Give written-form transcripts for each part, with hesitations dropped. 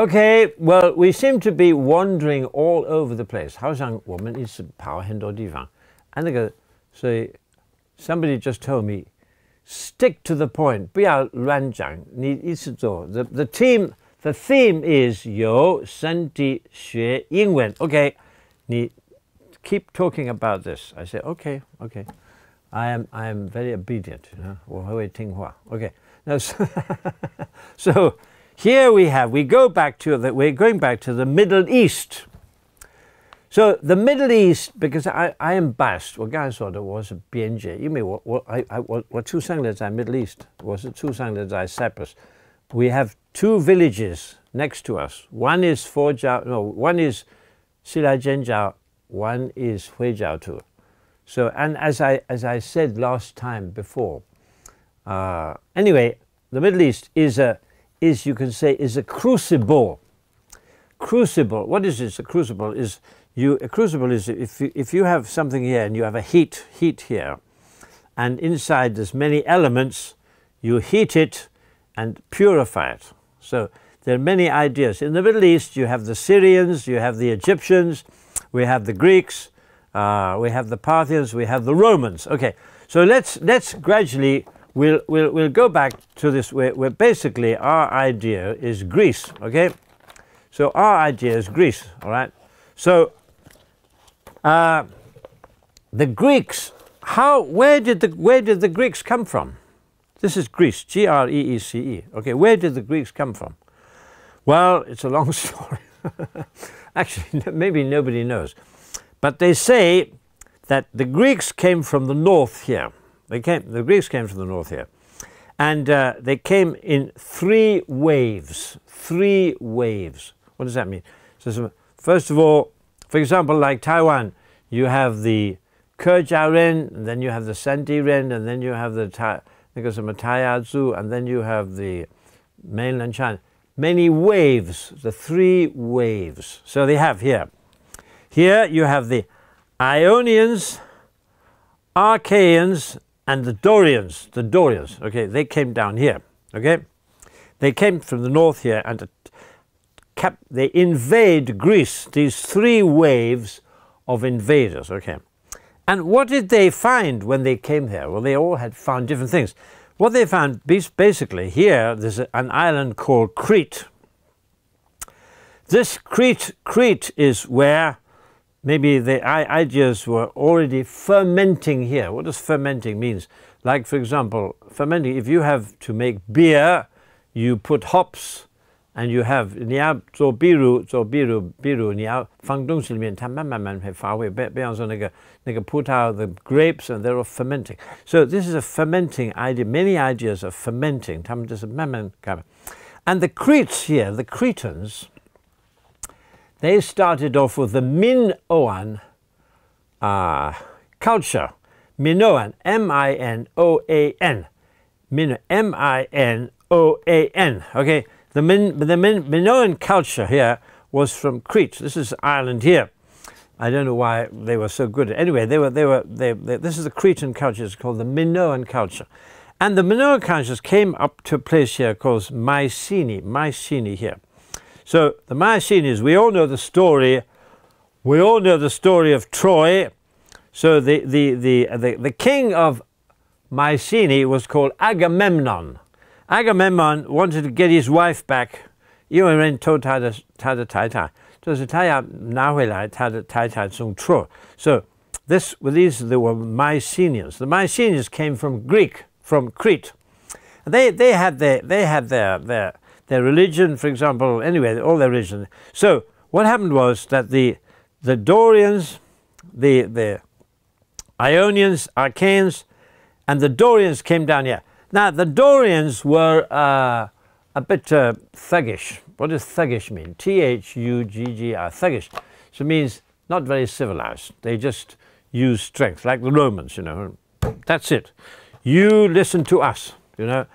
Okay, well, we seem to be wandering all over the place. 好像我们一直跑很多地方。所以 somebody just told me, stick to the point. 不要乱讲，你一直做。The theme is 有身体学英文。Okay, 你 keep talking about this. I say, okay. I am very obedient. 我会听话。Okay, now so here we're going back to the Middle East. So the Middle East, because I am biased. 我刚才说的我是边界，因为我出生的在 Middle East， 我是出生的在 Cyprus. We have two villages next to us. One is 佛教, no, one is 西来间教, one is 回教徒. So, and as I said last time before, anyway, the Middle East is you can say is a crucible. Crucible. What is this? A crucible is if you have something here and you have a heat here, and inside there's many elements, you heat it and purify it. So there are many ideas. In the Middle East, you have the Syrians, you have the Egyptians, we have the Greeks, we have the Parthians, we have the Romans. Okay, so let's gradually we'll go back to this where basically our idea is Greece. Okay, so our idea is Greece. All right, so the Greeks. Where did the Greeks come from? This is Greece, G-R-E-E-C-E. Okay, where did the Greeks come from? Well, it's a long story. Actually, maybe nobody knows. But they say that the Greeks came from the north here. The Greeks came from the north here. And they came in 3 waves. 3 waves. What does that mean? So, first of all, for example, like Taiwan, you have the Kejiao Ren, and then you have the Santi Ren, and then you have the Taiyazu, and then you have the mainland China. Many waves, the 3 waves. So they have here. Here you have the Ionians, Archaeans, and the Dorians. The Dorians, okay, they came down here, okay? They came from the north here and they invade Greece, these 3 waves of invaders, okay? And what did they find when they came here? Well, they all had found different things. What they found, basically, here, there's an island called Crete. This Crete is where maybe the ideas were already fermenting here. What does fermenting means? Like, for example, fermenting, if you have to make beer, you put hops, and you have, 你要做比如你要放东西里面，它慢慢会发挥。比方说那个葡萄 the grapes, and they're all fermenting. So this is a fermenting idea. Many ideas of fermenting. 他们就是慢慢干。And the Cretes here, the Cretans, they started off with the Minoan culture. Minoan, M-I-N-O-A-N. M-I-N-O-A-N. Okay. The Minoan culture here was from Crete. This is Ireland here. I don't know why they were so good. Anyway, this is the Cretan culture. It's called the Minoan culture. And the Minoan cultures came up to a place here called Mycenae here. So the Mycenaeans, we all know the story. We all know the story of Troy. So the king of Mycenae was called Agamemnon. Agamemnon wanted to get his wife back. 因为人偷他的太太，就是他要拿回来他的太太从 Troy. So these were Mycenaeans. The Mycenaeans came from Crete. They had their religion, for example. Anyway, all their religion. So what happened was that the Dorians, the Ionians, Archaeans, and the Dorians came down here. Now, the Dorians were a bit thuggish. What does thuggish mean? T-H-U-G-G-R, thuggish. So it means not very civilized. They just use strength, like the Romans, you know. That's it. You listen to us, you know.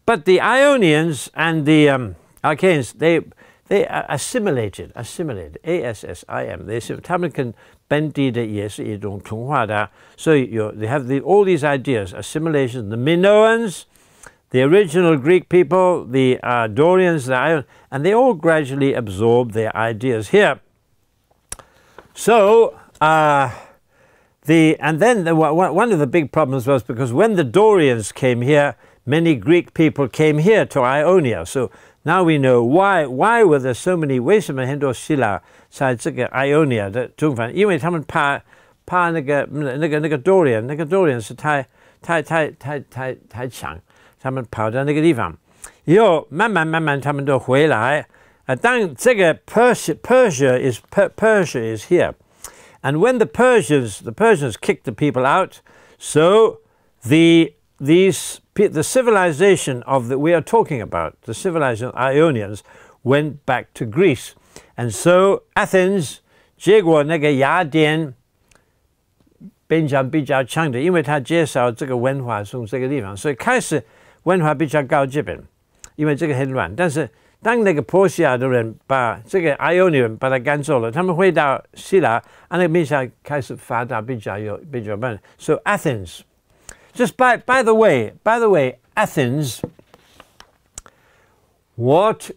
But the Ionians and the Archaeans, they assimilated, A-S-S-I-M.他们跟本地的也是一种同化的，所以they have all these ideas, assimilation. The Minoans, the original Greek people, the Dorians, and they all gradually absorbed their ideas here. So, one of the big problems was because when the Dorians came here, many Greek people came here to Ionia. So now we know why were there so many? 为什么很多希腊在这个 Ionia 的中方？因为他们怕那个 Dorian 是太强，他们跑到那个地方，以后慢慢他们都回来。当这个 Persia is here, and when the Persians kicked the people out, so the civilization we are talking about, the civilization of Ionians, went back to Greece, and so Athens, 结果那个雅典变成比较强的，因为他介绍这个文化从这个地方，所以开始文化比较高这边，因为这个很乱。但是当那个波西亚的人把这个 Ionian 人把他赶走了，他们回到希腊，那个面向开始发达比较慢。So Athens, just by the way, Athens. What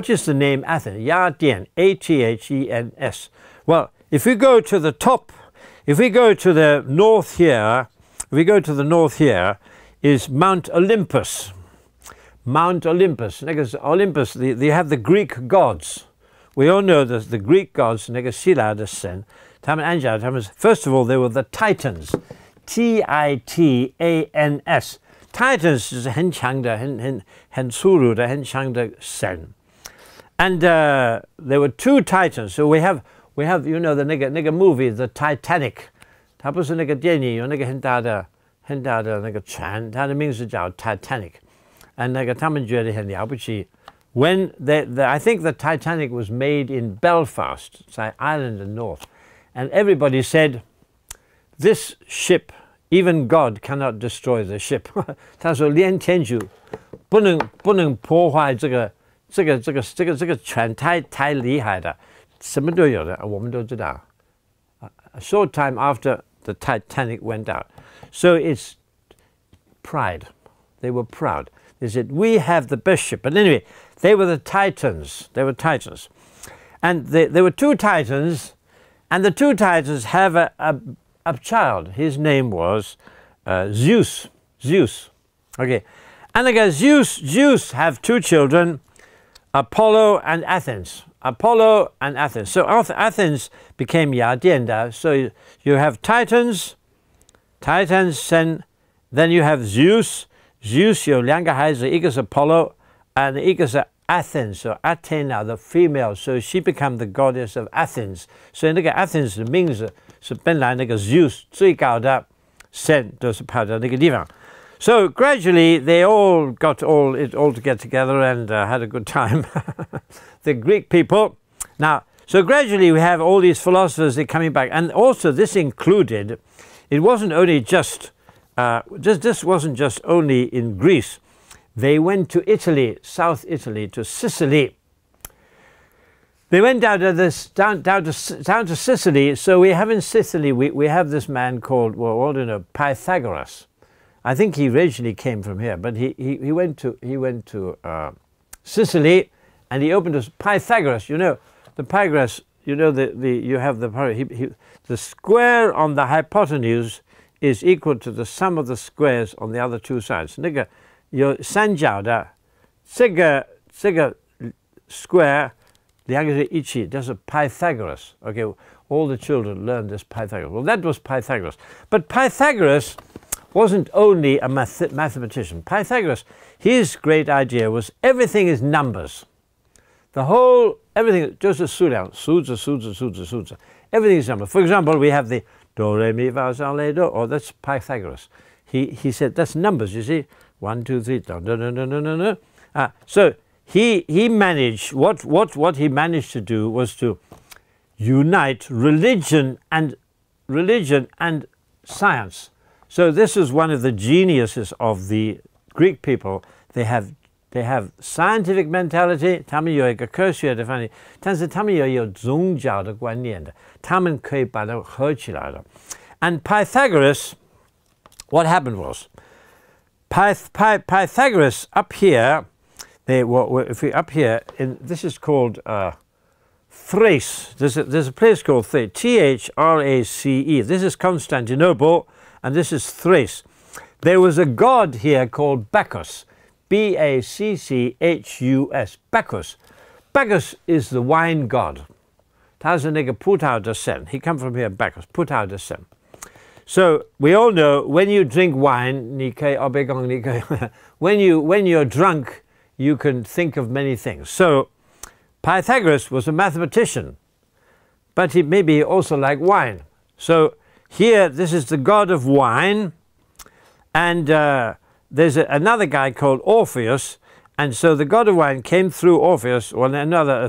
is the name Athens? 雅典 Athens. Well, if we go to the top, if we go to the north here, is Mount Olympus. Mount Olympus. Olympus, they have the Greek gods. We all know that the Greek gods, 那个希腊的神，他们按照他们 first of all, they were the Titans. Titans. Titans 是很强的，很粗鲁的，很强的神。And there were two Titans. So we have you know the 那个 movie The Titanic. 它不是那个电影有那个很大的那个船，它的名字叫 Titanic。And 那个他们觉得很了不起。When I think the Titanic was made in Belfast, it's Ireland and North, and everybody said, this ship, even God cannot destroy the ship. 他说连天主不能破坏这个船，太厉害了，什么都有的，我们都知道。A short time after the Titanic went out, so it's pride. They were proud. They said, we have the best ship. But anyway, they were the Titans. And there were two Titans, and the two Titans have a child. His name was Zeus. Okay. And again, Zeus have two children, Apollo and Athens. So Athens became Yadienda. So you have Titans, and then you have Zeus. Zeus 有两个孩子，一个是 Apollo and 一个是 Athens. So Athena, the female, so she became the goddess of Athens. 所以那个 Athens 的名字是本来那个 Zeus 最高的神都是跑到那个地方。So gradually they all got all to get together and had a good time. The Greek people. Now, so gradually we have all these philosophers that are coming back, and also this included. It wasn't only just. This wasn't just only in Greece. They went to Italy, South Italy, to Sicily. They went down to Sicily. So we have in Sicily, we have this man called, Pythagoras. I think he originally came from here, but he went to Sicily, and he opened Pythagoras. You know the Pythagoras. You know you have the square on the hypotenuse is equal to the sum of the squares on the other two sides. 那个有三角的，这个 square 两个是一起，这是 Pythagoras. Okay, all the children learned this Pythagoras. Well, that was Pythagoras. But Pythagoras wasn't only a mathematician. Pythagoras, his great idea was everything is numbers. Everything 就是数量，数字。Everything is numbers. For example, we have the do, re, mi, fa, sol, la, do. Oh, that's Pythagoras. He said that's numbers. You see, 1, 2, 3. So he managed what he managed to do was to unite religion and science. So this is one of the geniuses of the Greek people. They have scientific mentality. 他们有一个科学的方面，但是他们也有宗教的观念的。他们可以把它合起来了。And Pythagoras, what happened was, Pythagoras up here, if we up here, this is called Thrace. There's a place called Thrace, Thrace. This is Constantinople, and this is Thrace. There was a god here called Bacchus, Bacchus. Bacchus is the wine god. 他是那个葡萄的神. He come from here, Bacchus, 葡萄的神. So we all know when you drink wine, when you're drunk, you can think of many things. So Pythagoras was a mathematician, but he maybe also liked wine. So here, this is the god of wine, and there's another guy called Orpheus, and so the god of wine came through Orpheus, or another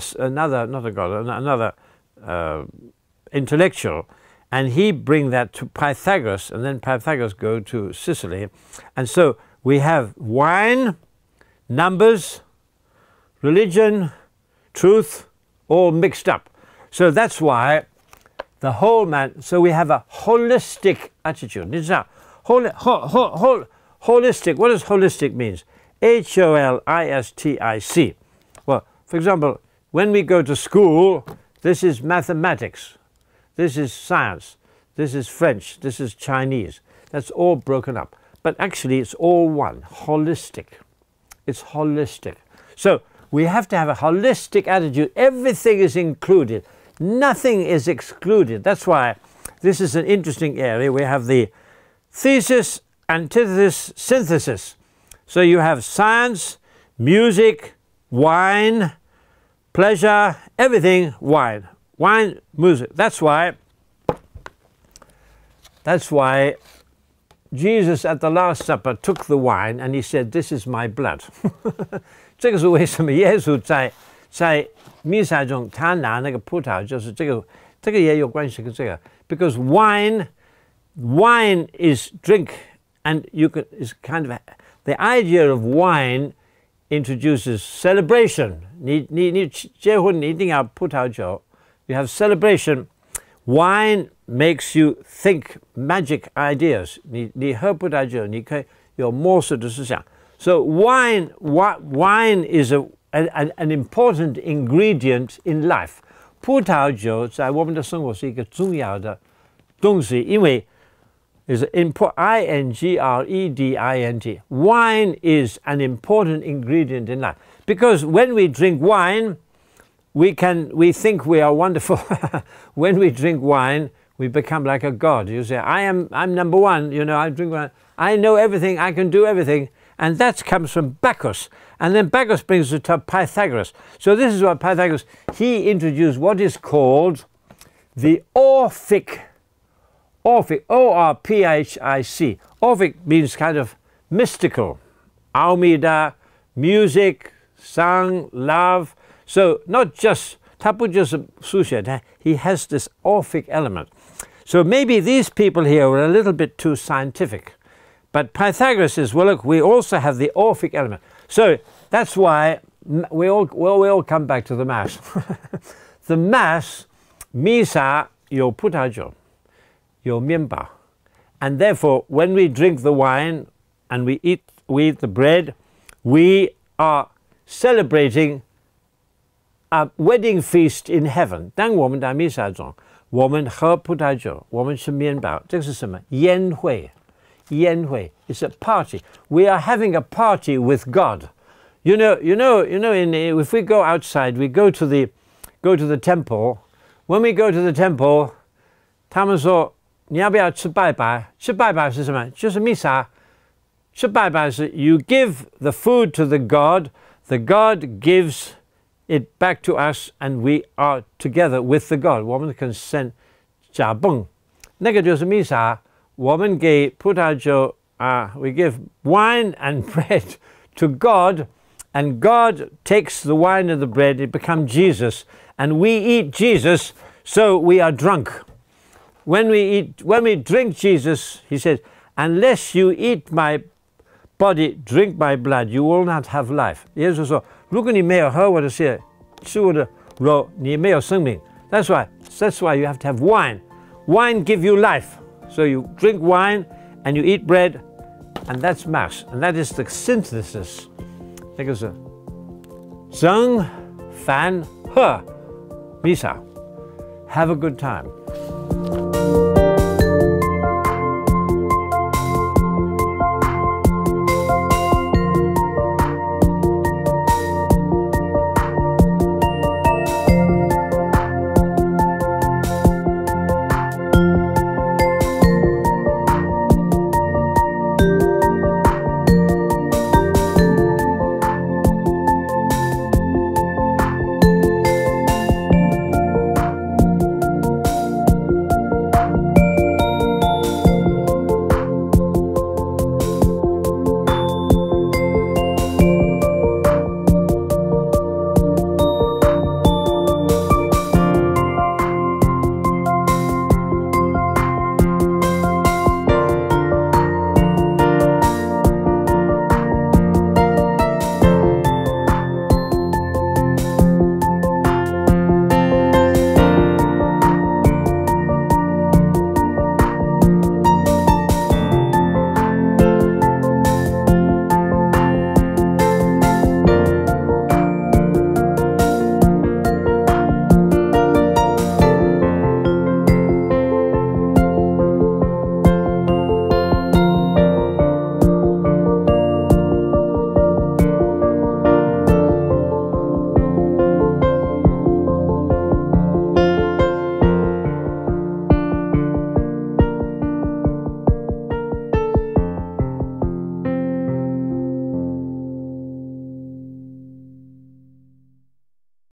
intellectual, and he bring that to Pythagoras, and then Pythagoras go to Sicily. And so we have wine, numbers, religion, truth, all mixed up. So that's why the whole man, so we have a holistic attitude. Holistic, what does holistic means? Holistic. Well, for example, when we go to school, this is mathematics. This is science, this is French, this is Chinese. That's all broken up. But actually it's all one, holistic. It's holistic. So we have to have a holistic attitude. Everything is included. Nothing is excluded. That's why this is an interesting area. We have the thesis, antithesis, synthesis. So you have science, music, wine, pleasure, everything, wine. Wine, music. That's why Jesus at the Last Supper took the wine and he said, "This is my blood." 这个是为什么耶稣在弥撒中他拿那个葡萄，就是这个也有关系跟这个 because wine is drink, and is kind of the idea of wine introduces celebration. 你结婚你一定要葡萄酒。You have celebration. Wine makes you think magic ideas. 你喝葡萄酒，你可以有魔术的思想。So wine is an important ingredient in life. 葡萄酒在我们的生活是一个重要的东西，因为 is ingredient. Wine is an important ingredient in life because when we drink wine, we think we are wonderful. When we drink wine, we become like a god. You say, I'm number one. You know, I drink wine. I know everything. I can do everything. And that comes from Bacchus. And then Bacchus brings it to Pythagoras. So this is what Pythagoras, he introduced what is called the Orphic. O-R-P-H-I-C. Orphic means kind of mystical. Almeida, music, song, love. So not just, 他不就是数学, he has this Orphic element. So maybe these people here were a little bit too scientific. But Pythagoras says, well, look, we also have the Orphic element. So that's why we all come back to the Mass. The Mass, Misa, 有葡萄酒, 有面包. And therefore, when we drink the wine and we eat the bread, we are celebrating a wedding feast in heaven. 当我们在弥撒中，我们喝葡萄酒，我们吃面包，这是什么？宴会。宴会 is a party. We are having a party with God. You know. If we go outside, we go to the temple. When we go to the temple, 他们说你要不要吃拜拜？吃拜拜是什么？就是弥撒。吃拜拜是 you give the food to the God gives it back to us, and we are together with the God. 我们可以send假泵，那个就是弥撒。我们给葡萄酒we give wine and bread to God, and God takes the wine and the bread, it becomes Jesus, and we eat Jesus, so we are drunk. When we drink Jesus, he said, unless you eat my body, drink my blood, you will not have life. 耶稣说，如果你没有喝我的血，吃我的肉，你没有生命。That's why you have to have wine. Wine give you life. So you drink wine and you eat bread, and that's Mass, and that is the synthesis. 那个是正反和 Misa. Have a good time.